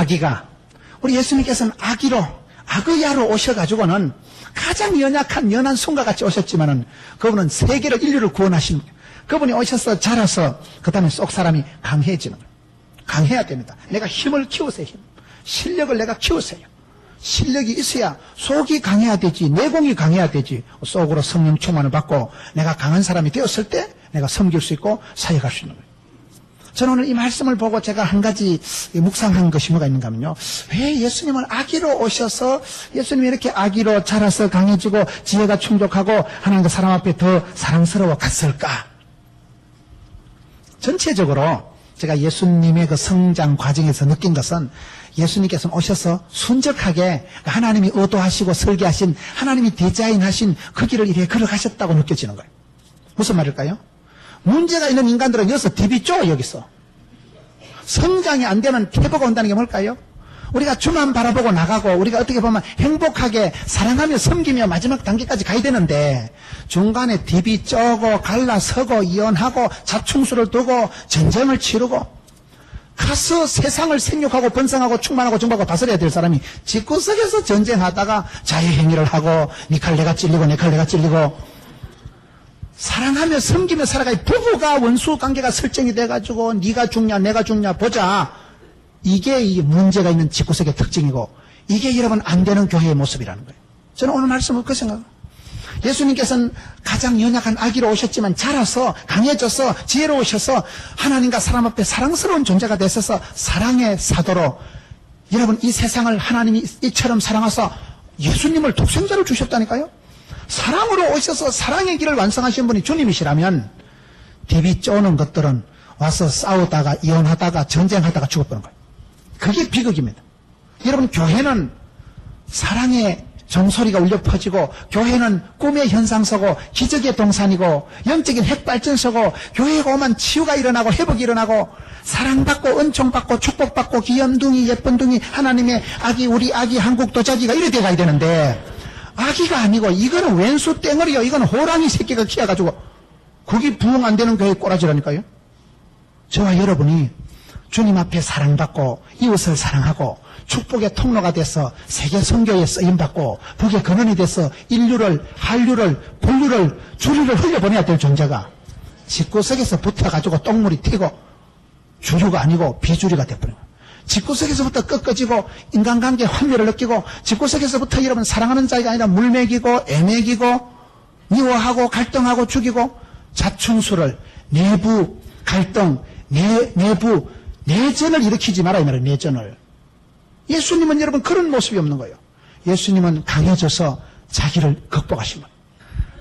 아기가, 우리 예수님께서는 아기야로 오셔가지고는 가장 연한 손과 같이 오셨지만은 그분은 세계를, 인류를 구원하신, 그분이 오셔서 자라서 그 다음에 속 사람이 강해지는 거예요. 강해야 됩니다. 내가 힘을 키우세요. 실력을 내가 키우세요. 실력이 있어야 속이 강해야 되지, 내공이 강해야 되지. 속으로 성령 충만을 받고 내가 강한 사람이 되었을 때 내가 섬길 수 있고 사역할 수 있는 거예요. 저는 오늘 이 말씀을 보고 제가 한 가지 묵상한 것이 뭐가 있는가 하면요, 왜 예수님은 아기로 오셔서 예수님이 이렇게 아기로 자라서 강해지고 지혜가 충족하고 하나님과 사람 앞에 더 사랑스러워 갔을까? 전체적으로 제가 예수님의 그 성장 과정에서 느낀 것은, 예수님께서는 오셔서 순적하게 하나님이 의도하시고 설계하신, 하나님이 디자인하신 그 길을 이렇게 걸어가셨다고 느껴지는 거예요. 무슨 말일까요? 문제가 있는 인간들은 여기서 디비죠. 여기서 성장이 안 되는 태보가 온다는 게 뭘까요? 우리가 주만 바라보고 나가고 우리가 어떻게 보면 행복하게 사랑하며 섬기며 마지막 단계까지 가야 되는데, 중간에 디비 쩌고 갈라서고 이혼하고 자충수를 두고 전쟁을 치르고 가서 세상을 생육하고 번성하고 충만하고 정복하고 다스려야 될 사람이 집구석에서 전쟁하다가 자유행위를 하고 네 칼 내가 찔리고 내 칼 내가 찔리고, 사랑하며 섬기며 살아가야, 부부가 원수 관계가 설정이 돼가지고 네가 죽냐 내가 죽냐 보자, 이게 이 문제가 있는 집구석의 특징이고, 이게 여러분 안 되는 교회의 모습이라는 거예요. 저는 오늘 말씀을 그 생각합니다. 예수님께서는 가장 연약한 아기로 오셨지만 자라서 강해져서 지혜로우셔서 하나님과 사람 앞에 사랑스러운 존재가 되셔서 사랑의 사도로, 여러분 이 세상을 하나님이 이처럼 사랑하사 예수님을 독생자를 주셨다니까요. 사랑으로 오셔서 사랑의 길을 완성하신 분이 주님이시라면 디비 쪼는 것들은 와서 싸우다가 이혼하다가 전쟁하다가 죽어버린 거예요. 그게 비극입니다. 여러분, 교회는 사랑의 종소리가 울려 퍼지고, 교회는 꿈의 현상서고 기적의 동산이고 영적인 핵발전소고, 교회가 오면 치유가 일어나고 회복이 일어나고 사랑받고 은총받고 축복받고 귀염둥이 예쁜둥이 하나님의 아기, 우리 아기 한국 도자기가 이래 돼가야 되는데, 아기가 아니고 이거는 왼수 땡어리요. 이거는 호랑이 새끼가 키워가지고 그게 부흥 안 되는 교회 꼬라지라니까요. 저와 여러분이 주님 앞에 사랑받고 이웃을 사랑하고 축복의 통로가 돼서 세계 선교에 쓰임받고 북의 근원이 돼서 인류를, 한류를, 분류를, 주류를 흘려보내야 될 존재가 집구석에서 붙어가지고 똥물이 튀고 주류가 아니고 비주류가 돼버려요. 집구석에서부터 꺾어지고 인간관계 환멸을 느끼고, 집구석에서부터 여러분 사랑하는 자가 아니라 물먹이고 애먹이고 미워하고 갈등하고 죽이고, 자충수를, 내부 갈등, 내부 내전을 일으키지 마라 이 말이에요. 내전을. 예수님은 여러분 그런 모습이 없는 거예요. 예수님은 강해져서 자기를 극복하신 거예요.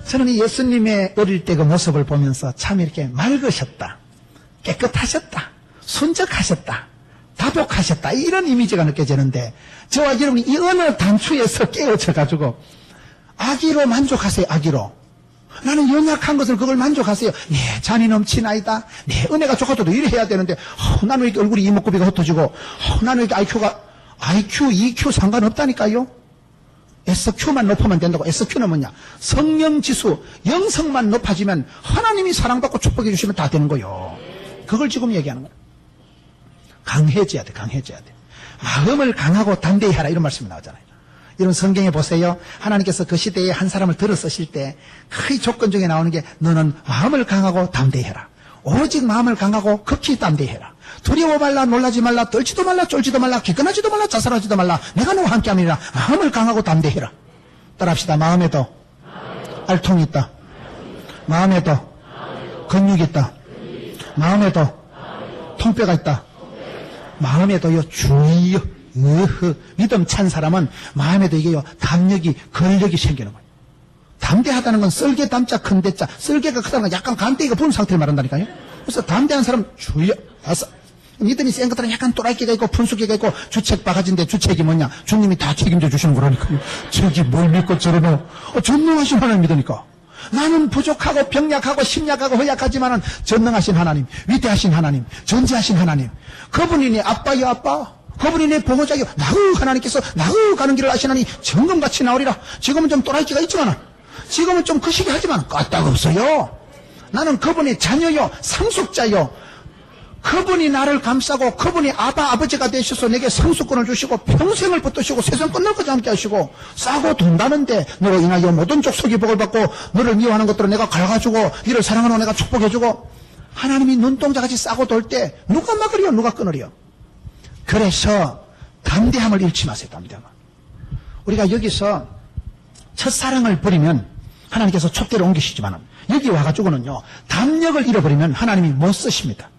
저는 이 예수님의 어릴 때 그 모습을 보면서 참 이렇게 맑으셨다, 깨끗하셨다, 순적하셨다, 다복하셨다, 이런 이미지가 느껴지는데, 저와 여러분이 이 어느 단추에서 깨어져가지고 아기로 만족하세요. 아기로. 나는 연약한 것을 그걸 만족하세요. 내 잔이 넘치나이다, 내 은혜가 좋아도 이래 해야 되는데, 나는 왜 이렇게 얼굴이 이목구비가 흩어지고, 나는 왜 이렇게 IQ, EQ 상관없다니까요. SQ만 높으면 된다고. SQ는 뭐냐? 성령지수, 영성만 높아지면 하나님이 사랑받고 축복해 주시면 다 되는 거요. 그걸 지금 얘기하는 거예요. 강해져야 돼, 강해져야 돼. 마음을 강하고 담대히 하라, 이런 말씀이 나오잖아요. 이런 성경에 보세요. 하나님께서 그 시대에 한 사람을 들어 쓰실 때 그 조건 중에 나오는 게, 너는 마음을 강하고 담대히 해라. 오직 마음을 강하고 극히 담대히 해라. 두려워 말라, 놀라지 말라, 떨지도 말라, 쫄지도 말라, 기근하지도 말라, 자살하지도 말라. 내가 너와 함께 함이라. 마음을 강하고 담대히 해라. 따라합시다. 마음에도 알통이 있다. 마음에도 근육이 있다. 마음에도 통뼈가 있다. 마음에도요, 주의요, 믿음 찬 사람은 마음에도 이게요, 담력이, 근력이 생기는 거예요. 담대하다는 건 썰개 담자 큰 대자, 썰개가 크다는 건 약간 간대기가 부은 상태를 말한다니까요. 그래서 담대한 사람 주의요, 아싸. 믿음이 센 것들은 약간 또라이기가 있고 분수기가 있고 주책 바가지인데, 주책이 뭐냐? 주님이 다 책임져 주시는 거라니까요. 저기 뭘 믿고 저러노? 전능하신 하나님 믿으니까. 나는 부족하고 병약하고 심약하고 허약하지만은 전능하신 하나님, 위대하신 하나님, 전지하신 하나님, 그분이 내 아빠요 아빠, 그분이 내 보호자요, 나의 하나님께서 나의 가는 길을 아시나니 정금같이 나오리라. 지금은 좀 또라이기가 있지만은, 지금은 좀 거시기 하지만 까딱 없어요. 나는 그분의 자녀요, 상속자요, 그분이 나를 감싸고 그분이 아버지가 되셔서 내게 성수권을 주시고 평생을 붙드시고 세상 끝날까지 함께 하시고 싸고 돈다는데 너로 인하여 모든 족속이 복을 받고 너를 미워하는 것들을 내가 갈아주고 너를 사랑하는 내가 축복해주고 하나님이 눈동자같이 싸고 돌 때 누가 막으려 누가 끊으려. 그래서 담대함을 잃지 마세요. 담대함을. 우리가 여기서 첫사랑을 버리면 하나님께서 촛대를 옮기시지만 여기 와가지고는요 담력을 잃어버리면 하나님이 못 쓰십니다.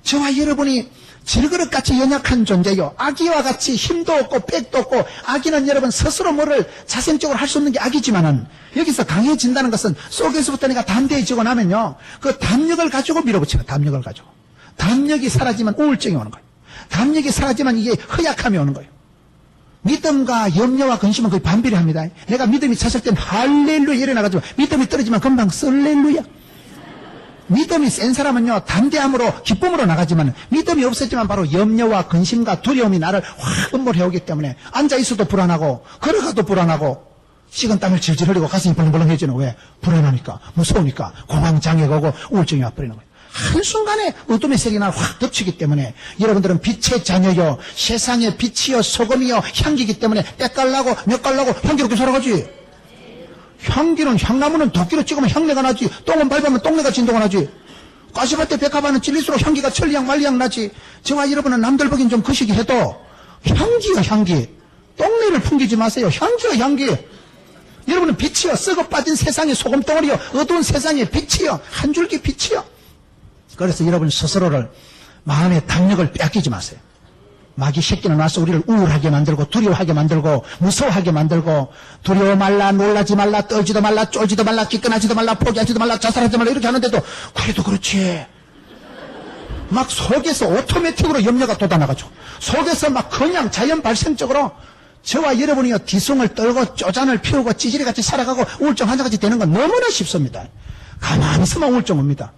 저와 여러분이 질그릇같이 연약한 존재요. 아기와 같이 힘도 없고 빽도 없고 아기는 여러분 스스로 뭐를 자생적으로 할 수 없는 게 아기지만은 여기서 강해진다는 것은 속에서부터 내가 담대해지고 나면요. 그 담력을 가지고 밀어붙여요. 담력을 가지고. 담력이 사라지면 우울증이 오는 거예요. 담력이 사라지면 이게 허약함이 오는 거예요. 믿음과 염려와 근심은 거의 반비례합니다. 내가 믿음이 찼을 땐 할렐루야 일어나가지고 믿음이 떨어지면 금방 썰렐루야. 믿음이 센 사람은요 담대함으로 기쁨으로 나가지만 믿음이 없었지만 바로 염려와 근심과 두려움이 나를 확 음몰해오기 때문에 앉아있어도 불안하고 걸어가도 불안하고 식은땀을 질질 흘리고 가슴이 벌렁벌렁해지는 왜? 불안하니까 무서우니까 공황장애가 오고 우울증이 와버리는 거예요. 한순간에 어둠의 색이 날 확 덮치기 때문에 여러분들은 빛의 자녀요 세상의 빛이요 소금이요 향기이기 때문에 때깔나고 몇깔나고 향기롭게 살아가지. 향기는 향나무는 도끼로 찍으면 향내가 나지. 똥은 밟으면 똥내가 진동가 나지. 가시밭에 백합화는 찔릴수록 향기가 천리향 말리향 나지. 저와 여러분은 남들 보기엔 좀 거시기 해도 향기가 향기. 똥내를 풍기지 마세요. 향기가 향기. 여러분은 빛이요 썩어 빠진 세상의 소금덩어리요 어두운 세상의 빛이요 한 줄기 빛이요. 그래서 여러분 스스로를 마음의 담력을 빼앗기지 마세요. 마귀 새끼는 와서 우리를 우울하게 만들고 두려워하게 만들고 무서워하게 만들고 두려워 말라 놀라지 말라 떨지도 말라 쫄지도 말라 기끈하지도 말라 포기하지도 말라 자살하지 말라 이렇게 하는데도 그래도 그렇지 막 속에서 오토매틱으로 염려가 돋아나가지고 속에서 막 그냥 자연 발생적으로 저와 여러분이요 뒤숭을 떨고 쪼잔을 피우고 찌질이같이 살아가고 우울증 환자같이 되는 건 너무나 쉽습니다. 가만히 있으면 우울증 옵니다.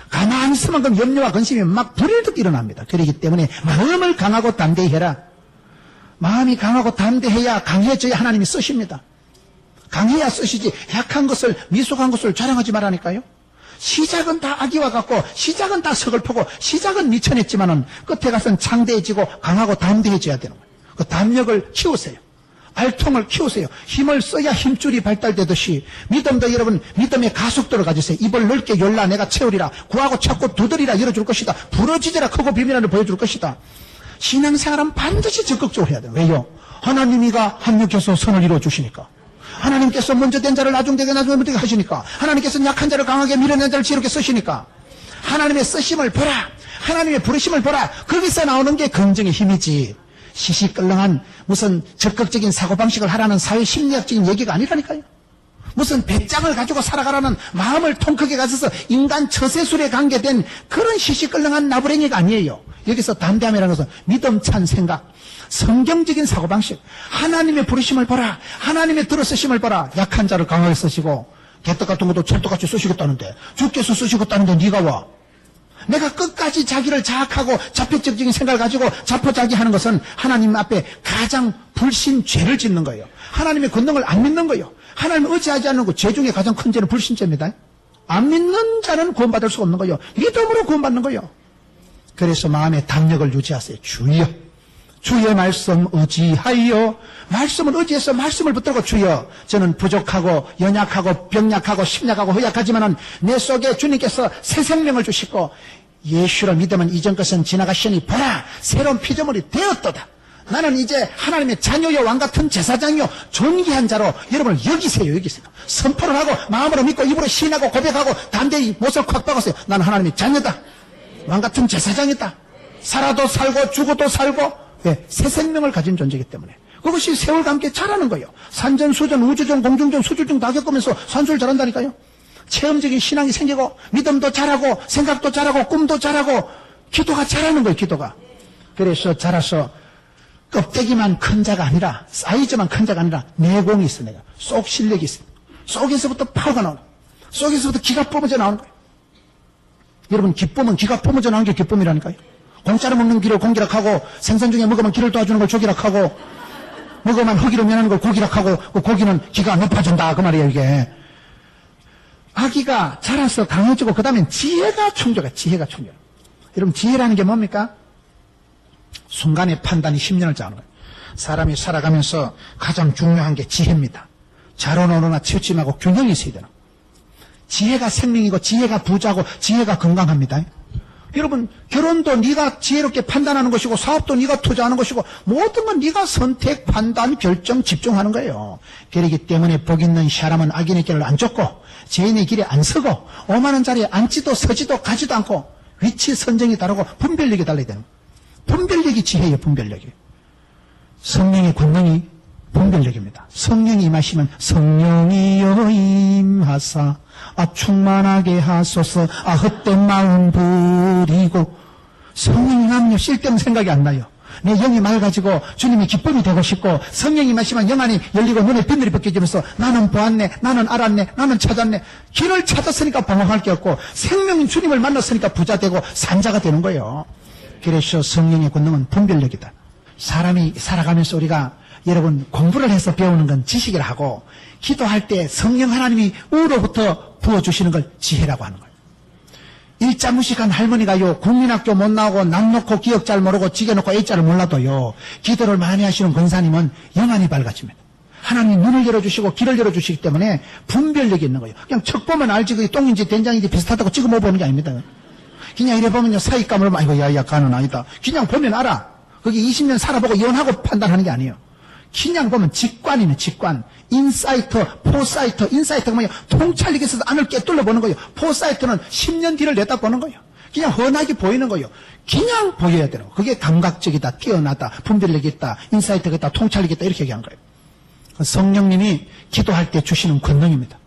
가만히 있으면 그럼 염려와 근심이 막 불일듯 일어납니다. 그렇기 때문에 마음을 강하고 담대히 해라. 마음이 강하고 담대해야 강해져야 하나님이 쓰십니다. 강해야 쓰시지 약한 것을 미숙한 것을 자랑하지 말라니까요. 시작은 다 아기와 같고 시작은 다 서글프고 시작은 미천했지만은 끝에 가서는 창대해지고 강하고 담대해져야 되는 거예요. 그 담력을 키우세요. 알통을 키우세요. 힘을 써야 힘줄이 발달되듯이 믿음도 여러분 믿음의 가속도를 가지세요. 입을 넓게 열라 내가 채우리라. 구하고 찾고 두드리라 열어줄 것이다. 부러지더라 크고 비밀하는 보여줄 것이다. 신앙생활은 반드시 적극적으로 해야 돼요. 왜요? 하나님이가 합력해서 선을 이루어주시니까. 하나님께서 먼저 된 자를 나중되게 나중되게 하시니까. 하나님께서 약한 자를 강하게 밀어낸 자를 지혜롭게 쓰시니까. 하나님의 쓰심을 보라. 하나님의 부르심을 보라. 거기서 나오는 게 긍정의 힘이지. 시시끌렁한 무슨 적극적인 사고방식을 하라는 사회심리학적인 얘기가 아니라니까요. 무슨 배짱을 가지고 살아가라는 마음을 통 크게 가져서 인간 처세술에 관계된 그런 시시끌렁한 나부랭이가 아니에요. 여기서 담대함이라는 것은 믿음 찬 생각, 성경적인 사고방식, 하나님의 부르심을 보라, 하나님의 들어쓰심을 보라. 약한 자를 강하게 쓰시고 개떡 같은 것도 찰떡같이 쓰시겠다는데 주께서 쓰시겠다는데 네가 와. 내가 끝까지 자기를 자학하고 자폐적인 생각을 가지고 자포자기하는 것은 하나님 앞에 가장 불신죄를 짓는 거예요. 하나님의 권능을 안 믿는 거예요. 하나님을 의지하지 않는 거, 죄 중에 가장 큰 죄는 불신죄입니다. 안 믿는 자는 구원받을 수가 없는 거예요. 믿음으로 구원받는 거예요. 그래서 마음의 담력을 유지하세요. 주여, 주의 말씀 의지하여, 말씀을 의지해서 말씀을 붙들고 주여, 저는 부족하고 연약하고 병약하고 심약하고 허약하지만은 내 속에 주님께서 새 생명을 주시고 예수를 믿으면 이전 것은 지나가시니 보라 새로운 피조물이 되었도다. 나는 이제 하나님의 자녀요 왕같은 제사장이요 존귀한 자로 여러분을 여기세요. 여기세요. 선포를 하고 마음으로 믿고 입으로 시인하고 고백하고 담대히 못을 콱 박았어요. 나는 하나님의 자녀다. 왕같은 제사장이다. 살아도 살고 죽어도 살고 새 생명을 가진 존재이기 때문에 그것이 세월과 함께 자라는 거예요. 산전수전 우주전 공중전 수주전 다 겪으면서 산수를 잘한다니까요. 체험적인 신앙이 생기고 믿음도 자라고 생각도 자라고 꿈도 자라고 기도가 자라는 거예요. 기도가. 그래서 자라서 껍데기만 큰 자가 아니라 사이즈만 큰 자가 아니라 내공이 있어. 내가 속 실력이 있어. 속에서부터 파워가 나오는 거예요. 속에서부터 기가 뿜어져 나오는 거예요. 여러분 기쁨은 기가 뿜어져 나오는 게 기쁨이라니까요. 공짜로 먹는 기를 공기락하고 생선 중에 먹으면 기를 도와주는 걸 조기락하고 먹으면 허기로 면하는 걸 고기락하고 그 고기는 기가 높아진다 그 말이에요. 이게 아기가 자라서 강해지고 그 다음엔 지혜가 충족해. 지혜가 충족. 여러분, 지혜라는 게 뭡니까? 순간의 판단이 10년을 짜는 거예요. 사람이 살아가면서 가장 중요한 게 지혜입니다. 좌로우로나 치우침하고 균형이 있어야 되는 거예요. 지혜가 생명이고 지혜가 부자고 지혜가 건강합니다. 여러분, 결혼도 네가 지혜롭게 판단하는 것이고 사업도 네가 투자하는 것이고 모든 건 네가 선택, 판단, 결정, 집중하는 거예요. 그렇기 때문에 복 있는 사람은 악인의 길을 안 쫓고 죄인의 길에 안 서고 오만한 자리에 앉지도 서지도 가지도 않고 위치 선정이 다르고 분별력이 달라야 되는 거예요. 분별력이 지혜예요. 분별력이. 성령의 권능이 분별력입니다. 성령이 임하시면 성령이여 임하사 충만하게 하소서 헛된 마음 버리고. 성령이 임하면요 쓸데없는 생각이 안 나요. 내 영이 맑아지고 주님이 기쁨이 되고 싶고 성령이 임하시면 영 안이 열리고 눈에 빛들이 벗겨지면서 나는 보았네, 나는 알았네, 나는 찾았네. 길을 찾았으니까 방황할 게 없고 생명인 주님을 만났으니까 부자 되고 산자가 되는 거예요. 그래서 성령의 권능은 분별력이다. 사람이 살아가면서 우리가 여러분 공부를 해서 배우는 건 지식이라 하고 기도할 때 성령 하나님이 우로부터 부어주시는 걸 지혜라고 하는 거예요. 일자무식한 할머니가요 국민학교 못 나오고 남 놓고 기억 잘 모르고 지게 놓고 A자를 몰라도요 기도를 많이 하시는 권사님은 영안이 밝아집니다. 하나님이 눈을 열어주시고 길을 열어주시기 때문에 분별력이 있는 거예요. 그냥 척 보면 알지 그게 똥인지 된장인지 비슷하다고 찍어 먹어보는 게 아닙니다. 그냥 이래 보면요 사익감을 아이고 야야 가는 아니다. 그냥 보면 알아. 거기 20년 살아보고 연하고 판단하는 게 아니에요. 그냥 보면 직관이네, 직관. 인사이트, 포사이트. 인사이트가 뭐냐? 통찰력이 있어서 안을 깨뚫려 보는 거예요. 포사이트는 10년 뒤를 내다보는 거예요. 그냥 훤하게 보이는 거예요. 그냥 보여야 되는 거예요. 그게 감각적이다, 뛰어나다, 분별력이 있다, 인사이트가 있다, 통찰력이 있다, 이렇게 얘기한 거예요. 성령님이 기도할 때 주시는 권능입니다.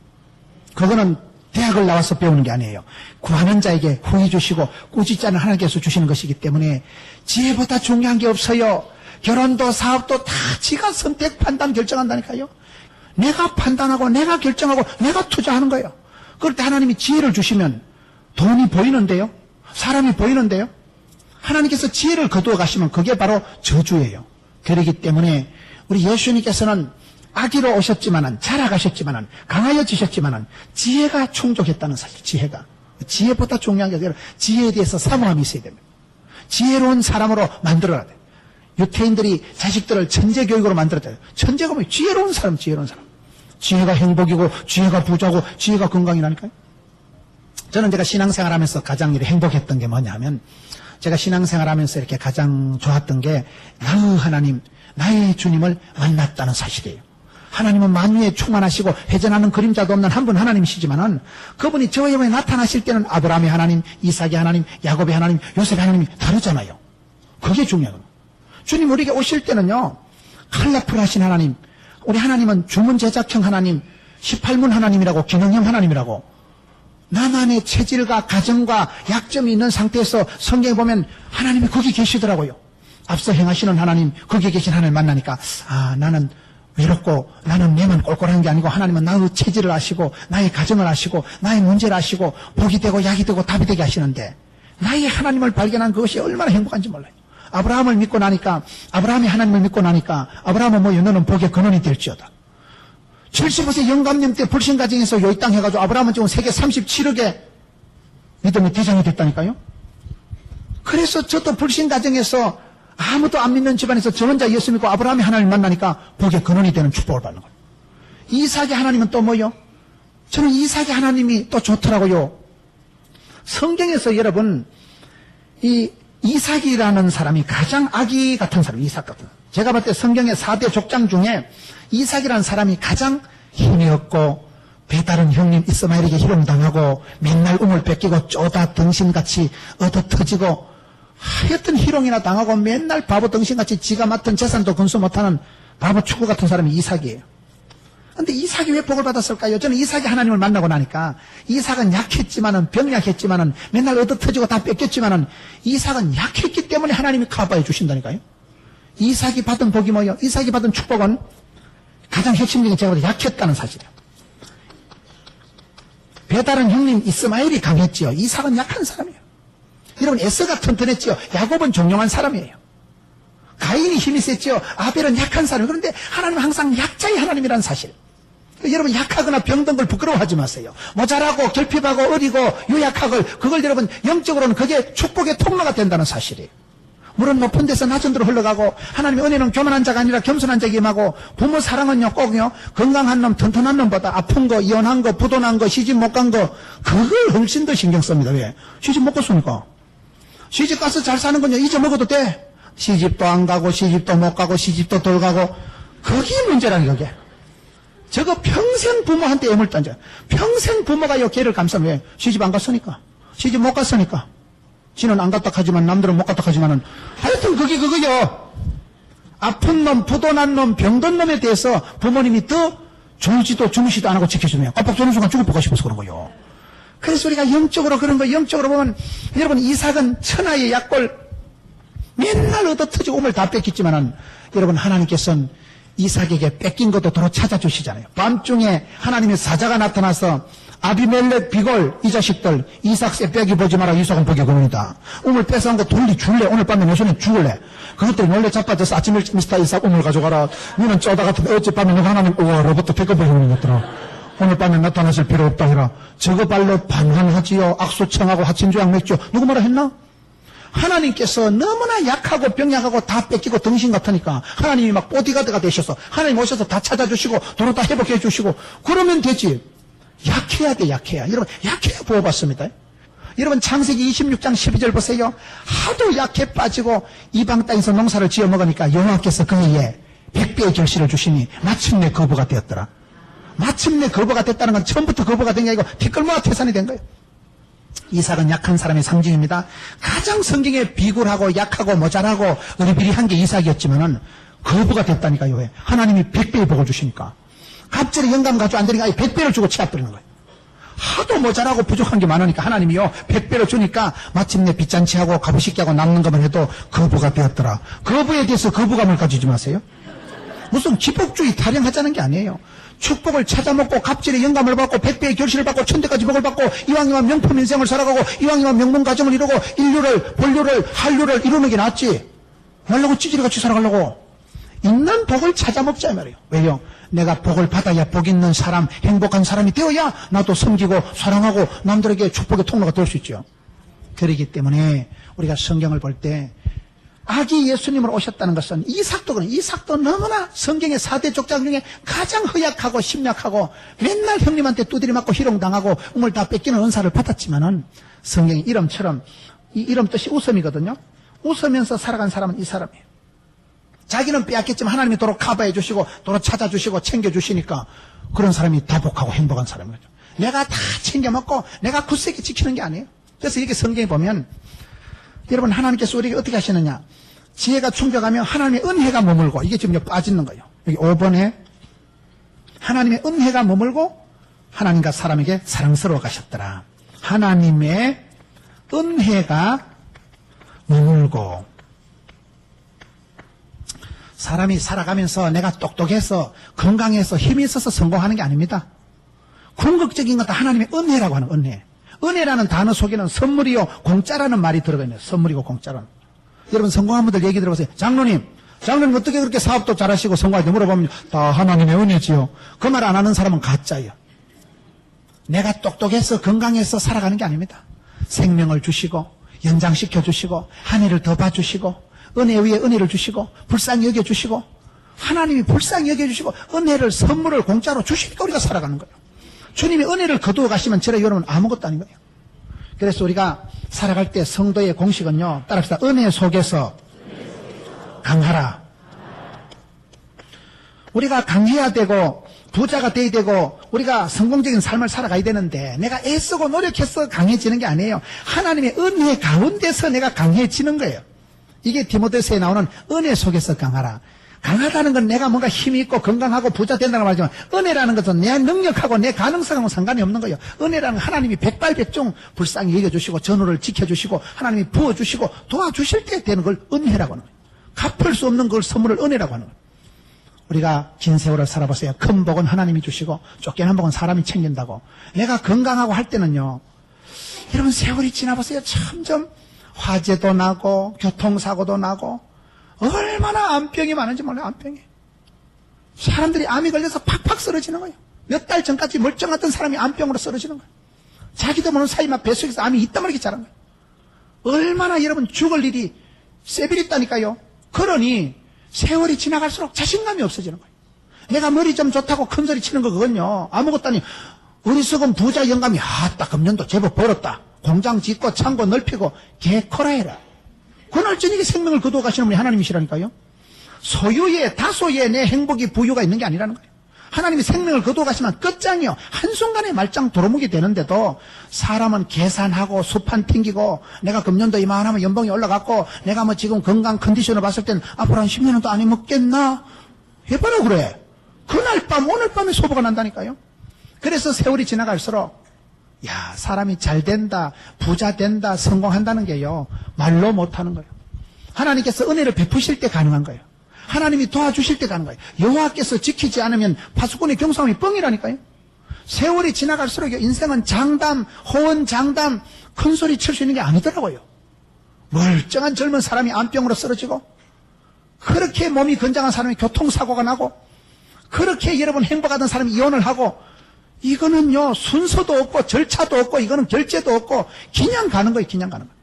그거는 대학을 나와서 배우는 게 아니에요. 구하는 자에게 후히 주시고 꾸짖자는 하나님께서 주시는 것이기 때문에 지혜보다 중요한 게 없어요. 결혼도 사업도 다 지가 선택, 판단, 결정한다니까요. 내가 판단하고 내가 결정하고 내가 투자하는 거예요. 그럴 때 하나님이 지혜를 주시면 돈이 보이는데요. 사람이 보이는데요. 하나님께서 지혜를 거두어 가시면 그게 바로 저주예요. 그렇기 때문에 우리 예수님께서는 아기로 오셨지만은 자라가셨지만은 강하여지셨지만은 지혜가 충족했다는 사실. 지혜보다 중요한 게 아니라 지혜에 대해서 사모함이 있어야 됩니다. 지혜로운 사람으로 만들어야 돼요. 유태인들이 자식들을 천재 교육으로 만들었잖아요. 천재가 뭐 지혜로운 사람. 지혜가 행복이고 지혜가 부자고 지혜가 건강이라니까요. 저는 제가 신앙생활하면서 가장 행복했던 게 뭐냐면 제가 신앙생활하면서 이렇게 가장 좋았던 게 나의 하나님, 나의 주님을 만났다는 사실이에요. 하나님은 만유에 충만하시고 회전하는 그림자도 없는 한 분 하나님이시지만은 그분이 저의 몸에 나타나실 때는 아브라함의 하나님, 이삭의 하나님, 야곱의 하나님, 요셉의 하나님이 다르잖아요. 그게 중요해요. 주님 우리에게 오실 때는요 컬러풀하신 하나님, 우리 하나님은 주문제작형 하나님, 18문 하나님이라고, 기능형 하나님이라고. 나만의 체질과 가정과 약점이 있는 상태에서 성경에 보면 하나님이 거기 계시더라고요. 앞서 행하시는 하나님, 거기에 계신 하나님을 만나니까 나는 외롭고 나는 내만 꼴꼴한 게 아니고 하나님은 나의 체질을 아시고 나의 가정을 아시고 나의 문제를 아시고 복이 되고 약이 되고 답이 되게 하시는데 나의 하나님을 발견한 그것이 얼마나 행복한지 몰라요. 아브라함을 믿고 나니까, 아브라함이 하나님을 믿고 나니까 아브라함은 뭐요? 너는 복의 근원이 될지어다. 75세 영감님 때 불신 가정에서 요이 땅 해가지고 아브라함은 지금 세계 37억의 믿음의 대장이 됐다니까요. 그래서 저도 불신 가정에서 아무도 안 믿는 집안에서 저 혼자 예수 믿고 아브라함이 하나님을 만나니까 복의 근원이 되는 축복을 받는 거예요. 이삭의 하나님은 또 뭐요? 저는 이삭의 하나님이 또 좋더라고요. 성경에서 여러분 이 이삭이라는 사람이 가장 아기 같은 사람, 이삭 같은 사람. 제가 볼 때 성경의 4대 족장 중에 이삭이라는 사람이 가장 힘이 없고 배다른 형님 이스마엘에게 희롱당하고 맨날 우물 뺏기고 쪼다 덩신같이 얻어 터지고 하여튼 희롱이나 당하고 맨날 바보 덩신같이 지가 맡은 재산도 건수 못하는 바보 축구 같은 사람이 이삭이에요. 근데 이삭이 왜 복을 받았을까요? 저는 이삭이 하나님을 만나고 나니까 이삭은 약했지만은 병약했지만은 맨날 얻어 터지고 다 뺏겼지만은 이삭은 약했기 때문에 하나님이 커버해 주신다니까요. 이삭이 받은 복이 뭐예요? 이삭이 받은 축복은 가장 핵심적인 제가 보다 약했다는 사실이에요. 배다른 형님 이스마엘이 강했지요. 이삭은 약한 사람이에요. 여러분 에서가 튼튼했지요. 야곱은 종용한 사람이에요. 가인이 힘이 셌지요. 아벨은 약한 사람. 그런데 하나님은 항상 약자의 하나님이라는 사실. 여러분 약하거나 병든 걸 부끄러워하지 마세요. 모자라고 결핍하고 어리고 유약하고 그걸 여러분 영적으로는 그게 축복의 통로가 된다는 사실이에요. 물은 높은 데서 낮은 데로 흘러가고 하나님의 은혜는 교만한 자가 아니라 겸손한 자에게 임하고 부모 사랑은요 꼭요 건강한 놈 튼튼한 놈보다 아픈 거 이혼한 거 부도난 거 시집 못 간 거 그걸 훨씬 더 신경 씁니다. 왜? 시집 못 갔으니까. 시집 가서 잘 사는 건요 잊어먹어도 돼. 시집도 안 가고 시집도 못 가고 시집도 덜 가고 그게 문제라는 거게. 저거 평생 부모한테 애물 던져. 평생 부모가 요 개를 감싸면 왜? 시집 안 갔으니까. 시집 못 갔으니까. 지는 안 갔다 하지만 남들은 못 갔다 하지만은 하여튼 그게 그거요. 아픈 놈, 부도난 놈, 병든 놈에 대해서 부모님이 더 졸지도 주무시도 안 하고 지켜주면 깜빡 졸는 순간 죽을 보고 싶어서 그런 거요. 그래서 우리가 영적으로 그런 거 영적으로 보면 여러분 이삭은 천하의 약골 맨날 얻어터지고 오물 다 뺏겼지만은 여러분 하나님께서는 이삭에게 뺏긴 것도 도로 찾아주시잖아요. 밤중에 하나님의 사자가 나타나서 아비멜렉 비골 이 자식들 이삭 쇠빼기 보지 마라. 이삭은 복의 근원이다. 우물 뺏어온 거 돌리 줄래. 오늘 밤에 내 손에 죽을래. 그것들이 놀래 자빠져서 아침 일찍 미스터 이삭 우물 가져가라. 너는 쪼다 같은 어젯밤에 너가 하나님 우와 로봇 뺏겨버리는 것들아. 오늘 밤에 나타나실 필요 없다 해라. 저거 발로 반항하지요. 악수청하고 하친주약 맥주. 누구 뭐라 했나? 하나님께서 너무나 약하고 병약하고 다 뺏기고 등신 같으니까 하나님이 막 보디가드가 되셔서 하나님 오셔서 다 찾아주시고 도로 다 회복해 주시고 그러면 되지. 약해야 돼. 약해야. 여러분 약해야 보호받습니다. 여러분 창세기 26장 12절 보세요. 하도 약해 빠지고 이방 땅에서 농사를 지어 먹으니까 여호와께서 그에게 100배의 결실을 주시니 마침내 거부가 되었더라. 마침내 거부가 됐다는 건 처음부터 거부가 된 게 아니고 티끌모아 태산이 된 거예요. 이삭은 약한 사람의 상징입니다. 가장 성경에 비굴하고 약하고 모자라고 어리비리한 게 이삭이었지만은 거부가 됐다니까요. 왜? 하나님이 100배의 복을 주시니까. 갑절에 영감 가지고 안 되니까 100배를 주고 치아버리는 거예요. 하도 모자라고 부족한 게 많으니까 하나님이요 100배를 주니까 마침내 빚잔치하고 가부식기하고 남는 것만 해도 거부가 되었더라. 거부에 대해서 거부감을 가지지 마세요. 무슨 기복주의 타령하자는 게 아니에요. 축복을 찾아먹고 갑절에 영감을 받고 100배의 결실을 받고 천대까지 복을 받고 이왕이면 명품 인생을 살아가고 이왕이면 명문 가정을 이루고 인류를 본류를 한류를 이루는 게 낫지. 말라고 찌질이같이 살아가려고. 있는 복을 찾아먹자 말이에요. 왜요? 내가 복을 받아야 복 있는 사람, 행복한 사람이 되어야 나도 섬기고 사랑하고 남들에게 축복의 통로가 될 수 있죠. 그렇기 때문에 우리가 성경을 볼 때 아기 예수님으로 오셨다는 것은 이삭도 너무나 성경의 4대 족장 중에 가장 허약하고 심약하고 맨날 형님한테 두드려 맞고 희롱당하고 우물 다 뺏기는 은사를 받았지만은 성경의 이름처럼 이 이름 뜻이 웃음이거든요. 웃으면서 살아간 사람은 이 사람이에요. 자기는 빼앗겼지만 하나님이 도로 커버해 주시고 도로 찾아주시고 챙겨주시니까 그런 사람이 더 복하고 행복한 사람이죠. 내가 다 챙겨 먹고 내가 굳세게 지키는 게 아니에요. 그래서 이렇게 성경에 보면 여러분 하나님께서 우리에게 어떻게 하시느냐. 지혜가 충족하면 하나님의 은혜가 머물고 이게 지금 빠지는 거예요. 여기 5번에 하나님의 은혜가 머물고 하나님과 사람에게 사랑스러워 가셨더라. 하나님의 은혜가 머물고 사람이 살아가면서 내가 똑똑해서 건강해서 힘이 있어서 성공하는 게 아닙니다. 궁극적인 건 다 하나님의 은혜라고 하는 은혜. 은혜라는 단어 속에는 선물이요 공짜라는 말이 들어가 있네요. 선물이고 공짜라는. 여러분 성공한 분들 얘기 들어보세요. 장로님 어떻게 그렇게 사업도 잘하시고 성공하는지 물어보면 다 하나님의 은혜지요. 그 말 안 하는 사람은 가짜예요. 내가 똑똑해서 건강해서 살아가는 게 아닙니다. 생명을 주시고 연장시켜 주시고 한 해를 더 봐주시고 은혜 위에 은혜를 주시고 불쌍히 여겨주시고 하나님이 불쌍히 여겨주시고 은혜를 선물을 공짜로 주시니까 우리가 살아가는 거예요. 주님이 은혜를 거두어 가시면 저래 여러분 아무것도 아닌 거예요. 그래서 우리가 살아갈 때 성도의 공식은요 따라합시다. 은혜 속에서 강하라. 우리가 강해야 되고 부자가 돼야 되고 우리가 성공적인 삶을 살아가야 되는데 내가 애쓰고 노력해서 강해지는 게 아니에요. 하나님의 은혜 가운데서 내가 강해지는 거예요. 이게 디모데서에 나오는 은혜 속에서 강하라. 강하다는 건 내가 뭔가 힘이 있고 건강하고 부자 된다는 말이지만 은혜라는 것은 내 능력하고 내 가능성하고 상관이 없는 거예요. 은혜라는 하나님이 백발백중 불쌍히 여겨주시고 전우를 지켜주시고 하나님이 부어주시고 도와주실 때 되는 걸 은혜라고 하는 거예요. 갚을 수 없는 걸 선물을 은혜라고 하는 거예요. 우리가 긴 세월을 살아보세요. 큰 복은 하나님이 주시고 쫓겨난 복은 사람이 챙긴다고. 내가 건강하고 할 때는요. 여러분 세월이 지나보세요. 점점 화재도 나고 교통사고도 나고 얼마나 암병이 많은지 몰라요. 암병이. 사람들이 암이 걸려서 팍팍 쓰러지는 거예요. 몇 달 전까지 멀쩡하던 사람이 암병으로 쓰러지는 거예요. 자기도 모르는 사이 막 뱃속에서 암이 있단 말이게 자란 거예요. 얼마나 여러분 죽을 일이 세비렸다니까요. 그러니 세월이 지나갈수록 자신감이 없어지는 거예요. 내가 머리 좀 좋다고 큰소리 치는 거 그건요, 아무것도 아니. 어리석은 부자 영감이 아따 금년도 제법 벌었다. 공장 짓고 창고 넓히고 개코라 해라. 그날 저녁에 생명을 거두어 가시는 분이 하나님이시라니까요. 소유에 다소에 내 행복이 부유가 있는 게 아니라는 거예요. 하나님이 생명을 거두어 가시면 끝장이요. 한순간에 말짱 도루묵이 되는데도 사람은 계산하고 수판 튕기고 내가 금년도 이만하면 연봉이 올라갔고 내가 뭐 지금 건강 컨디션을 봤을 때는 앞으로 한 10년은 또 안 해먹겠나? 해봐라 그래. 그날 밤 오늘 밤에 소보가 난다니까요. 그래서 세월이 지나갈수록 야, 사람이 잘 된다, 부자 된다, 성공한다는 게요, 말로 못하는 거예요. 하나님께서 은혜를 베푸실 때 가능한 거예요. 하나님이 도와주실 때 가는 거예요. 여호와께서 지키지 않으면 파수꾼의 경상함이 뻥이라니까요. 세월이 지나갈수록 인생은 장담, 호언 장담, 큰 소리 칠 수 있는 게 아니더라고요. 멀쩡한 젊은 사람이 암병으로 쓰러지고, 그렇게 몸이 건장한 사람이 교통사고가 나고, 그렇게 여러분 행복하던 사람이 이혼을 하고, 이거는요, 순서도 없고, 절차도 없고, 이거는 결제도 없고, 그냥 가는 거예요, 그냥 가는 거예요.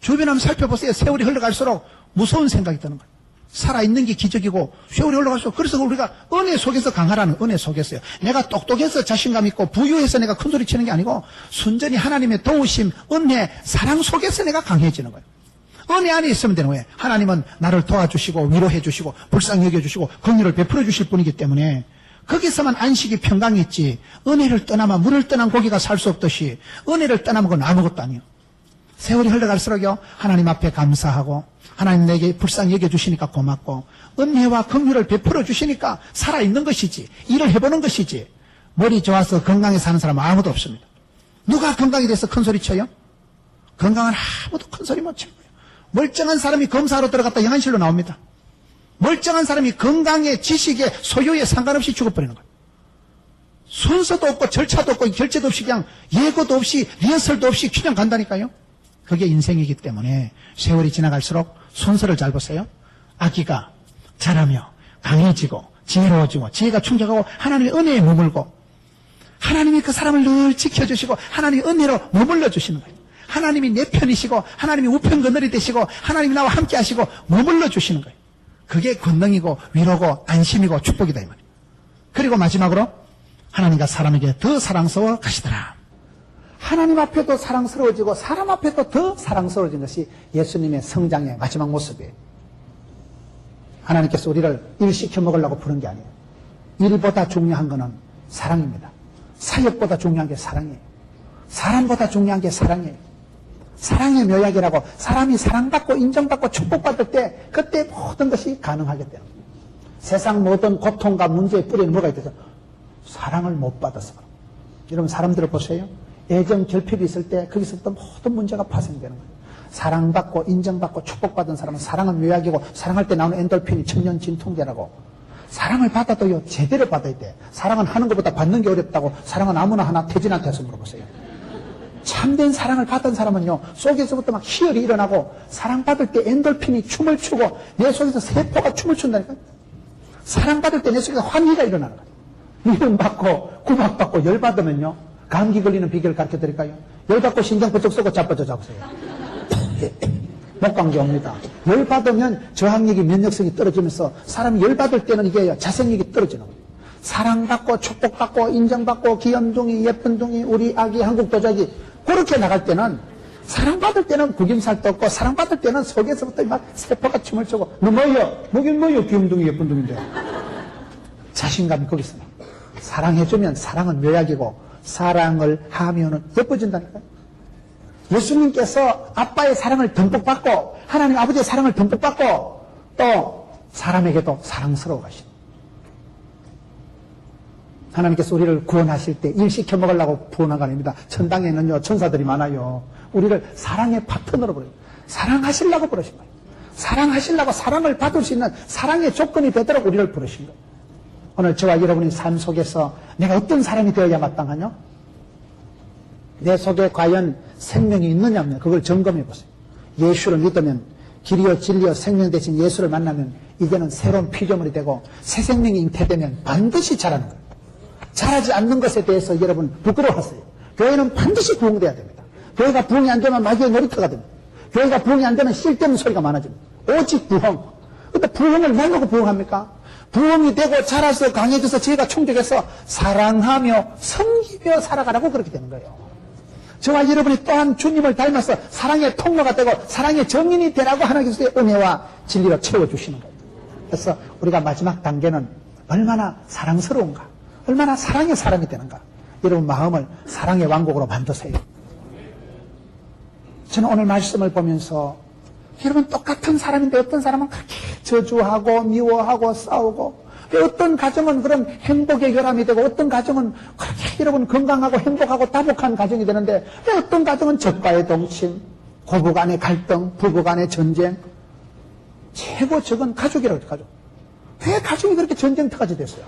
주변 한번 살펴보세요. 세월이 흘러갈수록 무서운 생각이 드는 거예요. 살아있는 게 기적이고, 세월이 흘러갈수록, 그래서 우리가 은혜 속에서 강하라는, 은혜 속에서요. 내가 똑똑해서 자신감 있고, 부유해서 내가 큰소리 치는 게 아니고, 순전히 하나님의 도우심, 은혜, 사랑 속에서 내가 강해지는 거예요. 은혜 안에 있으면 되는 거예요. 하나님은 나를 도와주시고, 위로해 주시고, 불쌍히 여겨주시고, 긍휼을 베풀어 주실 분이기 때문에, 거기서만 안식이 평강이 있지, 은혜를 떠나면 물을 떠난 고기가 살 수 없듯이, 은혜를 떠나면 그건 아무것도 아니에요. 세월이 흘러갈수록요, 하나님 앞에 감사하고, 하나님 내게 불쌍히 여겨주시니까 고맙고, 은혜와 긍휼을 베풀어 주시니까 살아있는 것이지, 일을 해보는 것이지, 머리 좋아서 건강히 사는 사람은 아무도 없습니다. 누가 건강이 돼서 큰 소리 쳐요? 건강은 아무도 큰 소리 못 치는 거예요. 멀쩡한 사람이 검사하러 들어갔다 영안실로 나옵니다. 멀쩡한 사람이 건강에, 지식에, 소유에 상관없이 죽어버리는 거예요. 순서도 없고 절차도 없고 결제도 없이 그냥 예고도 없이 리허설도 없이 그냥 간다니까요. 그게 인생이기 때문에 세월이 지나갈수록 순서를 잘 보세요. 아기가 자라며 강해지고 지혜로워지고 지혜가 충족하고 하나님의 은혜에 머물고 하나님이 그 사람을 늘 지켜주시고 하나님의 은혜로 머물러 주시는 거예요. 하나님이 내 편이시고 하나님이 우편 그늘이 되시고 하나님이 나와 함께 하시고 머물러 주시는 거예요. 그게 권능이고 위로고 안심이고 축복이다 이 말이에요. 그리고 마지막으로 하나님과 사람에게 더 사랑스러워 가시더라. 하나님 앞에도 사랑스러워지고 사람 앞에도 더 사랑스러워진 것이 예수님의 성장의 마지막 모습이에요. 하나님께서 우리를 일 시켜 먹으려고 부른 게 아니에요. 일보다 중요한 것은 사랑입니다. 사역보다 중요한 게 사랑이에요. 사람보다 중요한 게 사랑이에요. 사랑의 묘약이라고 사람이 사랑받고 인정받고 축복받을 때 그때 모든 것이 가능하게 되는 거예요. 세상 모든 고통과 문제의 뿌리는 뭐가 있어서 사랑을 못 받아서 그런 거예요. 여러분 사람들을 보세요. 애정 결핍이 있을 때 거기서부터 모든 문제가 파생되는 거예요. 사랑받고 인정받고 축복받은 사람은 사랑은 묘약이고 사랑할 때 나오는 엔돌핀이 천년 진통제라고. 사랑을 받아도요 제대로 받아야 돼. 사랑은 하는 것보다 받는 게 어렵다고. 사랑은 아무나 하나 태진한테 해서 물어보세요. 참된 사랑을 받은 사람은요 속에서부터 막 희열이 일어나고 사랑받을 때 엔돌핀이 춤을 추고 내 속에서 세포가 춤을 춘다니까. 사랑받을 때 내 속에서 환희가 일어나는 거예요. 미움받고 구박받고 열받으면요 감기 걸리는 비결을 가르쳐 드릴까요? 열받고 신경 버쩍 쏘고 자빠져 잡으세요. 목감기 옵니다. 열받으면 저항력이 면역성이 떨어지면서 사람이 열받을 때는 이게 자생력이 떨어지는 거예요. 사랑받고 축복받고 인정받고 귀염둥이 예쁜둥이 우리 아기 한국 도자기 그렇게 나갈 때는 사랑받을 때는 구김살도 없고 사랑받을 때는 속에서부터 막 세포가 춤을 추고 너 뭐여? 뭐긴 뭐여 귀염둥이 예쁜둥인데. 자신감이 거기서 나요. 사랑해주면 사랑은 묘약이고 사랑을 하면은 예뻐진다니까요. 예수님께서 아빠의 사랑을 듬뿍 받고 하나님 아버지의 사랑을 듬뿍 받고 또 사람에게도 사랑스러워 가십니다. 하나님께서 우리를 구원하실 때 일 시켜 먹으려고 구원한 거 아닙니다. 천당에는요 천사들이 많아요. 우리를 사랑의 파트너로 부르요. 사랑하시려고 부르신 거예요. 사랑하시려고 사랑을 받을 수 있는 사랑의 조건이 되도록 우리를 부르신 거예요. 오늘 저와 여러분의 삶 속에서 내가 어떤 사람이 되어야 마땅하냐? 내 속에 과연 생명이 있느냐면 그걸 점검해 보세요. 예수를 믿으면 길이요 진리요 생명 대신 예수를 만나면 이제는 새로운 피조물이 되고 새 생명이 잉태되면 반드시 자라는 거예요. 잘하지 않는 것에 대해서 여러분 부끄러워하세요. 교회는 반드시 부흥돼야 됩니다. 교회가 부흥이 안 되면 마귀의 놀이터가 됩니다. 교회가 부흥이 안 되면 쓸데없는 소리가 많아집니다. 오직 부흥. 근데 부흥을 뭐라고 부흥합니까? 부흥이 되고 자라서 강해져서 지혜가 충족해서 사랑하며 섬기며 살아가라고 그렇게 되는 거예요. 저와 여러분이 또한 주님을 닮아서 사랑의 통로가 되고 사랑의 정인이 되라고 하나님께서 은혜와 진리로 채워주시는 거예요. 그래서 우리가 마지막 단계는 얼마나 사랑스러운가, 얼마나 사랑의 사람이 되는가. 여러분 마음을 사랑의 왕국으로 만드세요. 저는 오늘 말씀을 보면서 여러분 똑같은 사람인데 어떤 사람은 그렇게 저주하고 미워하고 싸우고, 어떤 가정은 그런 행복의 결함이 되고 어떤 가정은 그렇게 여러분 건강하고 행복하고 다복한 가정이 되는데, 왜 어떤 가정은 적과의 동침, 고부 간의 갈등, 부부 간의 전쟁, 최고 적은 가족이라고 해요. 가족. 왜 가족이 그렇게 전쟁터까지 됐어요?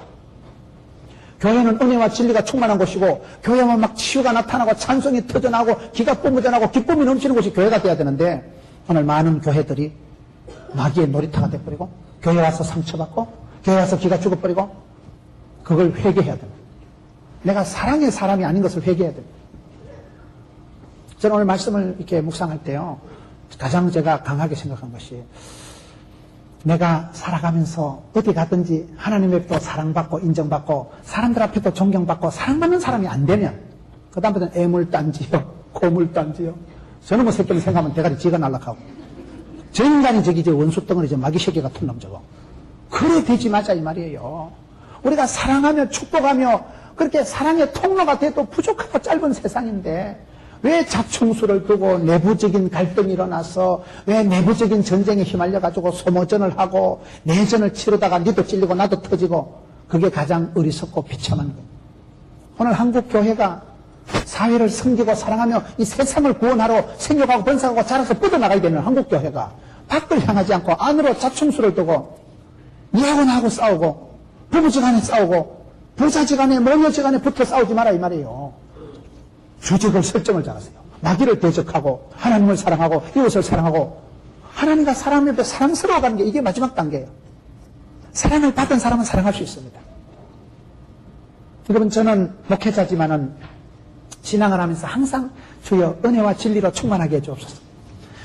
교회는 은혜와 진리가 충만한 곳이고, 교회만 막 치유가 나타나고 찬송이 터져나오고 기가 뿜어져나오고 기쁨이 넘치는 곳이 교회가 돼야 되는데, 오늘 많은 교회들이 마귀의 놀이터가 돼버리고, 교회 와서 상처받고, 교회 와서 기가 죽어버리고, 그걸 회개해야 됩니다. 내가 사랑의 사람이 아닌 것을 회개해야 됩니다. 저는 오늘 말씀을 이렇게 묵상할 때요, 가장 제가 강하게 생각한 것이, 내가 살아가면서 어디 가든지 하나님 앞에도 사랑받고 인정받고 사람들 앞에도 존경받고 사랑받는 사람이 안 되면, 그 다음부터는 애물단지요, 고물단지요. 저는 뭐 새끼를 생각하면 대가리 지가 날락하고, 저 인간이 저기 저 원수덩어리 저 마귀 새끼 같은 놈 저거. 그래 되지 마자 이 말이에요. 우리가 사랑하며 축복하며 그렇게 사랑의 통로가 돼도 부족하고 짧은 세상인데, 왜 자충수를 두고 내부적인 갈등이 일어나서, 왜 내부적인 전쟁에 휘말려가지고 소모전을 하고 내전을 치르다가 니도 찔리고 나도 터지고, 그게 가장 어리석고 비참한 거예요. 오늘 한국교회가 사회를 섬기고 사랑하며 이 세상을 구원하러 생육하고 번성하고 자라서 뻗어나가야 되는 한국교회가 밖을 향하지 않고 안으로 자충수를 두고 니하고 나하고 싸우고 부부지간에 싸우고 부자지간에 모녀지간에 붙어 싸우지 마라 이 말이에요. 주직을 설정을 잘하세요. 마귀를 대적하고 하나님을 사랑하고 이웃을 사랑하고 하나님과 사람 옆에 사랑스러워가는 게 이게 마지막 단계예요. 사랑을 받은 사람은 사랑할 수 있습니다. 여러분 저는 목회자지만은 신앙을 하면서 항상 주여 은혜와 진리로 충만하게 해주옵소서.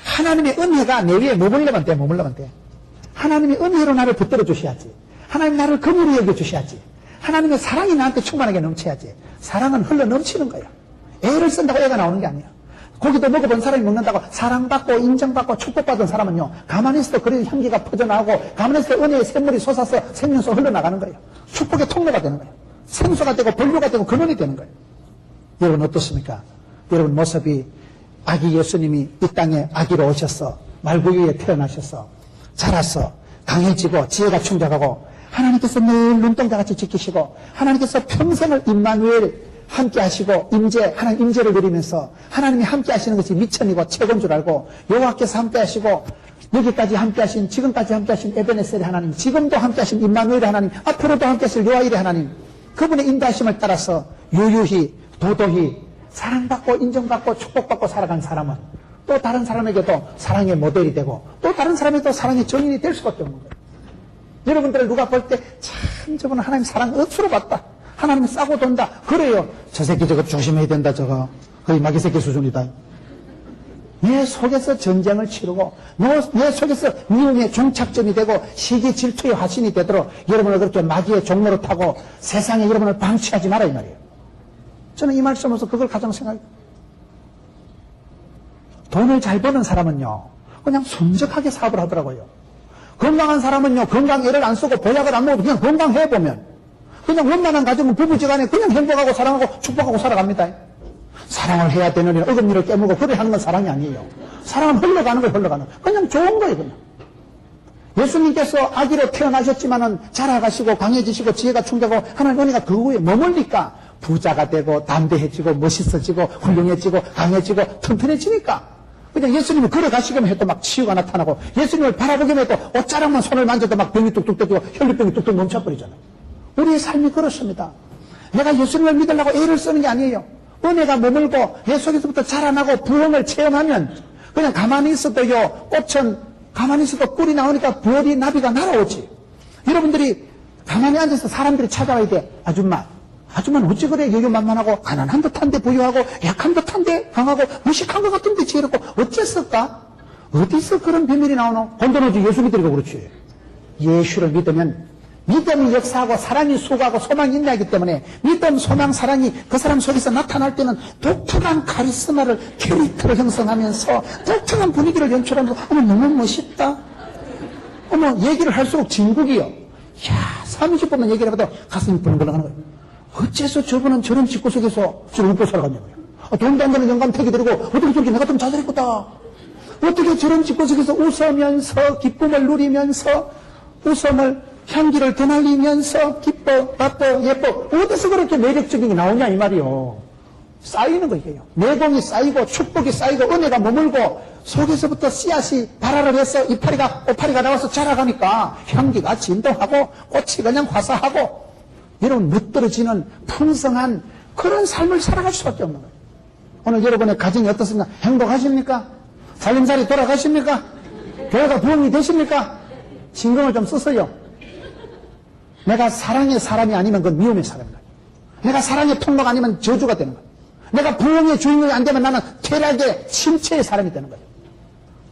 하나님의 은혜가 내 위에 머물러만 돼. 하나님의 은혜로 나를 붙들어 주셔야지. 하나님 나를 긍휼히 여겨 주셔야지. 하나님의 사랑이 나한테 충만하게 넘쳐야지. 사랑은 흘러 넘치는 거야. 애를 쓴다고 애가 나오는 게 아니야. 고기도 먹어본 사람이 먹는다고 사랑받고 인정받고 축복받은 사람은요, 가만히 있어도 그런 향기가 퍼져나오고 가만히 있어도 은혜의 샘물이 솟아서 생명수 흘러나가는 거예요. 축복의 통로가 되는 거예요. 생수가 되고 본류가 되고 근원이 되는 거예요. 여러분 어떻습니까? 여러분 모습이 아기 예수님이 이 땅에 아기로 오셔서 말구유에 태어나셔서 자라서 강해지고 지혜가 충족하고 하나님께서 늘 눈동자같이 지키시고 하나님께서 평생을 임마누엘 함께 하시고 하나님 임재를 누리면서 하나님이 함께 하시는 것이 미천이고 최고인 줄 알고 여호와께서 함께 하시고 여기까지 함께 하신 지금까지 함께 하신 에베네셀의 하나님, 지금도 함께 하신 임마누엘의 하나님, 앞으로도 함께 하실 여호와일의 하나님, 그분의 인도하심을 따라서 유유히 도도히 사랑받고 인정받고 축복받고 살아간 사람은 또 다른 사람에게도 사랑의 모델이 되고 또 다른 사람에게도 사랑의 정인이 될 수밖에 없는 거예요. 여러분들을 누가 볼 때 참 저분은 하나님 사랑 억수로 받다, 하나님 싸고 돈다 그래요. 저 새끼 저거 조심해야 된다, 저거 거의 마귀 새끼 수준이다. 내 속에서 전쟁을 치르고 내 속에서 미움의 종착점이 되고 시기 질투의 화신이 되도록 여러분을 그렇게 마귀의 종로로 타고 세상에 여러분을 방치하지 마라 이 말이에요. 저는 이 말씀으로서 그걸 가장 생각해요. 돈을 잘 버는 사람은요 그냥 순적하게 사업을 하더라고요. 건강한 사람은요 건강애를 안 쓰고 보약을 안 먹어도 그냥 건강해보면 그냥 원만한 가정은 부부지간에 그냥 행복하고 사랑하고 축복하고 살아갑니다. 사랑을 해야 되느니 어금니를 깨물고 그래 하는 건 사랑이 아니에요. 사랑은 흘러가는 거예요. 흘러가는 거예요. 그냥 좋은 거예요. 그냥. 예수님께서 아기로 태어나셨지만은 자라가시고 강해지시고 지혜가 충족하고 하나님 은혜가 그 후에 머물니까 부자가 되고 담대해지고 멋있어지고 훌륭해지고 강해지고 튼튼해지니까 그냥 예수님이 걸어가시기만 해도 막 치유가 나타나고 예수님을 바라보기만 해도 옷자락만 손을 만져도 막 병이 뚝뚝 떠지고 혈류병이 뚝뚝 멈춰버리잖아요. 우리의 삶이 그렇습니다. 내가 예수님을 믿으려고 애를 쓰는 게 아니에요. 은혜가 머물고 내 속에서부터 자라나고 부흥을 체험하면 그냥 가만히 있어도요 꽃은 가만히 있어도 꿀이 나오니까 별이 나비가 날아오지. 여러분들이 가만히 앉아서 사람들이 찾아와야 돼. 아줌마 하지만 어찌 그래 여유만만하고 가난한 듯한데 부유하고 약한 듯한데 강하고 무식한 것 같은데 지혜롭고 어째서까? 어디서 그런 비밀이 나오노? 건전하지 예수 믿으니까 그렇지. 예수를 믿으면 믿음이 역사하고 사랑이 수고하고 소망이 인내하기 때문에 믿음, 소망, 사랑이 그 사람 속에서 나타날 때는 독특한 카리스마를 캐릭터를 형성하면서 독특한 분위기를 연출하면서 어머 너무 멋있다. 어머 얘기를 할수록 진국이요. 야 30분만 얘기를 해봐도 가슴이 벌렁벌렁 하는 거예요. 어째서 저분은 저런 집구석에서 저를 웃고 살아갔냐고요. 돈도 안 되는 영감택이 들고 어떻게 저렇게 내가 좀 잘했겠다. 어떻게 저런 집구석에서 웃으면서 기쁨을 누리면서 웃음을 향기를 드날리면서 기뻐 바빠 예뻐 어디서 그렇게 매력적인 게 나오냐 이 말이요. 쌓이는 거예요. 내공이 쌓이고 축복이 쌓이고 은혜가 머물고 속에서부터 씨앗이 발화를 해서 오파리가 나와서 자라가니까 향기가 진동하고 꽃이 그냥 화사하고 여러분 멋들어지는 풍성한 그런 삶을 살아갈 수밖에 없는 거예요. 오늘 여러분의 가정이 어떻습니까? 행복하십니까? 살림살이 돌아가십니까? 교회가 부흥이 되십니까? 신경을 좀 쓰세요. 내가 사랑의 사람이 아니면 그건 미움의 사람인 거예요. 내가 사랑의 통로가 아니면 저주가 되는 거예요. 내가 부흥의 주인공이 안 되면 나는 퇴락의 침체의 사람이 되는 거예요.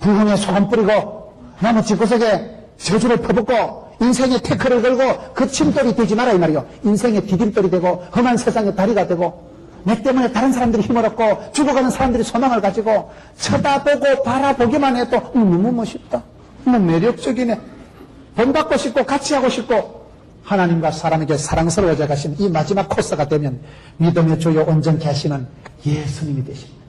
부흥에 소금 뿌리고 나무 집구석에 저주를 퍼붓고 인생의 태클을 걸고 그 침돌이 되지 마라 이 말이요. 인생의 디딤돌이 되고 험한 세상의 다리가 되고 내 때문에 다른 사람들이 힘을 얻고 죽어가는 사람들이 소망을 가지고 쳐다보고 바라보기만 해도 너무 멋있다. 너무 매력적이네. 본받고 싶고 같이 하고 싶고 하나님과 사람에게 사랑스러워져 가시는 이 마지막 코스가 되면 믿음의 주요 온전케 하시는 예수님이 되십니다.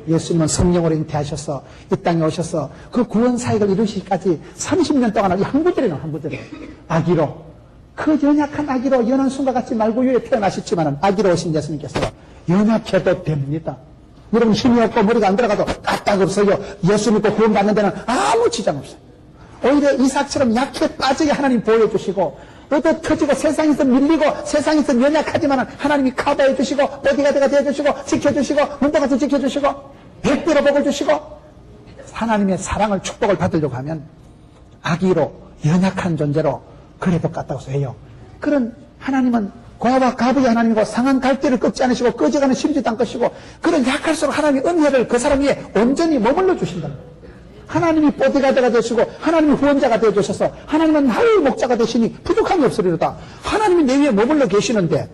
예수님은 성령으로 잉태하셔서 이 땅에 오셔서 그 구원 사역을 이루시기까지 30년 동안 이 한 구절이나 한 구절에 아기로 그 연약한 아기로 연한 순과 같이 말구유에 태어나셨지만 아기로 오신 예수님께서 연약해도 됩니다. 여러분 힘이 없고 머리가 안 들어가도 까딱 없어요. 예수 믿고 구원받는 데는 아무 지장 없어요. 오히려 이삭처럼 약해 빠지게 하나님 보여주시고 얻어 터지고 세상에서 밀리고 세상에서 연약하지만 하나님이 커버해 주시고 보디가드가 되어주시고 지켜주시고 문도가서 지켜주시고 백배로 복을 주시고 하나님의 사랑을 축복을 받으려고 하면 아기로 연약한 존재로 그래도 까딱서 해요. 그런 하나님은 고아와 가부의 하나님이고 상한 갈대를 꺾지 않으시고 꺼져가는 심지도 안 것이고 그런 약할수록 하나님의 은혜를 그 사람 위에 온전히 머물러 주신다는 거예요. 하나님이 보디가드가 되시고 하나님이 후원자가 되어주셔서 하나님은 나의 목자가 되시니 부족함이 없으리로다. 하나님이 내 위에 머물러 계시는데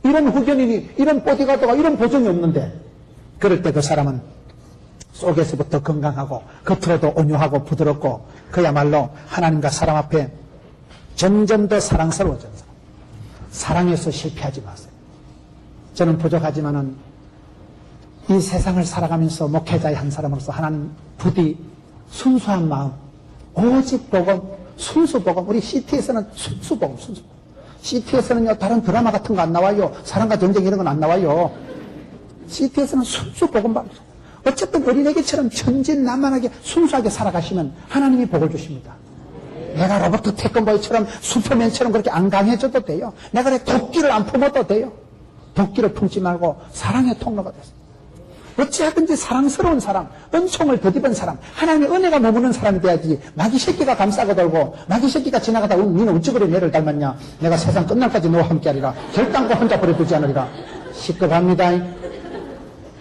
이런 후견인이 이런 보디가드가 이런 보증이 없는데 그럴 때 그 사람은 속에서부터 건강하고 겉으로도 온유하고 부드럽고 그야말로 하나님과 사람 앞에 점점 더 사랑스러워지는 사람. 사랑해서 실패하지 마세요. 저는 부족하지만은 이 세상을 살아가면서 목회자의 한 사람으로서 하나님 부디 순수한 마음, 오직 복음, 순수 복음. 우리 CT에서는 순수 복음, 순수 복음. CT에서는요 다른 드라마 같은 거 안 나와요. 사랑과 전쟁 이런 건 안 나와요. CT에서는 순수 복음 방송. 어쨌든 어린애기처럼 천진난만하게 순수하게 살아가시면 하나님이 복을 주십니다. 내가 로버트 태권보이처럼 슈퍼맨처럼 그렇게 안 강해져도 돼요. 내가 그래 도끼를 안 품어도 돼요. 도끼를 품지 말고 사랑의 통로가 됐어요. 어찌하든지 사랑스러운 사람, 은총을 덧입은 사람, 하나님의 은혜가 머무는 사람이 돼야지. 마귀 새끼가 감싸고 돌고 마귀 새끼가 지나가다 니는 어찌 그래 내를 닮았냐. 내가 세상 끝날까지 너와 함께하리라. 결단코 혼자 버려두지 않으리라. 시급합니다.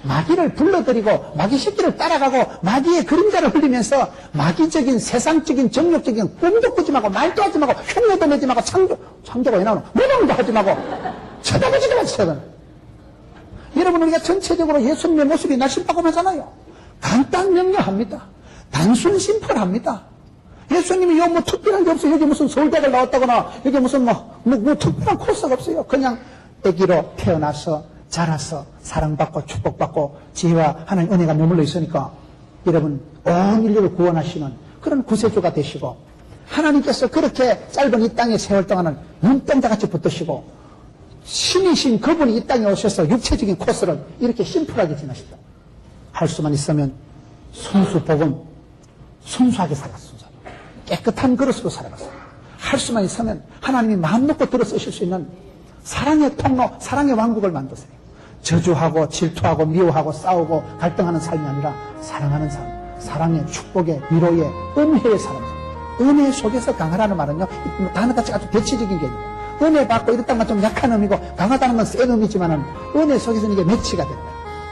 마귀를 불러들이고 마귀 새끼를 따라가고 마귀의 그림자를 흘리면서 마귀적인 세상적인 정욕적인 꿈도 꾸지 말고 말도 하지 말고 흉내도 내지 말고 창조가 왜 나오노? 무당도 하지 말고 쳐다보지도 마세요. 여러분 우리가 전체적으로 예수님의 모습이 날씬바꿈하잖아요. 간단 명료합니다. 단순 심플합니다. 예수님이 여기 뭐 특별한 게 없어요. 여기 무슨 서울대를 나왔다거나 여기 무슨 뭐 특별한 코스가 없어요. 그냥 아기로 태어나서 자라서 사랑받고 축복받고 지혜와 하나님 은혜가 머물러 있으니까 여러분 온 인류를 구원하시는 그런 구세주가 되시고 하나님께서 그렇게 짧은 이 땅의 세월 동안은 눈동자같이 붙드시고 신이신 그분이 이 땅에 오셔서 육체적인 코스를 이렇게 심플하게 지나시다. 할 수만 있으면 순수 복음, 순수하게 살았어. 깨끗한 그릇으로 살아갔어요. 할 수만 있으면 하나님이 마음 놓고 들어 쓰실 수 있는 사랑의 통로, 사랑의 왕국을 만드세요. 저주하고 질투하고 미워하고 싸우고 갈등하는 삶이 아니라 사랑하는 삶, 사랑의 축복의 위로의 은혜의 삶. 은혜 속에서 강하라는 말은요 단어같이 아주 대치적인 게 아니에요. 은혜 받고 이랬다는 건 좀 약한 의미고 강하다는 건 센 의미지만은 은혜 속에서는 이게 매치가 된다.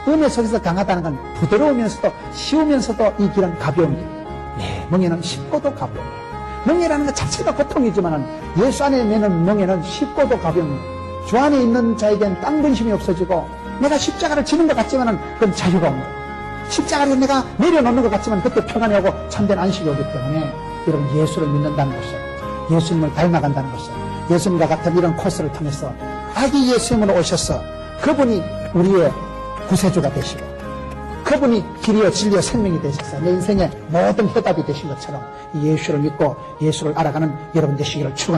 은혜 속에서 강하다는 건 부드러우면서도 쉬우면서도 이 길은 가벼운 길이에요. 네, 멍에는 쉽고도 가벼운 길. 멍에라는 것 자체가 고통이지만은 예수 안에 매는 멍에는 쉽고도 가벼운 길. 주 안에 있는 자에겐 땅 근심이 없어지고 내가 십자가를 지는 것 같지만은 그건 자유가 없는 거예요. 십자가를 내가 내려놓는 것 같지만 그때 평안이 오고 참된 안식이 오기 때문에 여러분 예수를 믿는다는 것은 예수님을 닮아간다는 것은 예수님과 같은 이런 코스를 통해서 아기 예수님으로 오셔서 그분이 우리의 구세주가 되시고 그분이 길이요 진리요 생명이 되셔서 내 인생의 모든 해답이 되신 것처럼 이 예수를 믿고 예수를 알아가는 여러분 되시기를 축원합니다.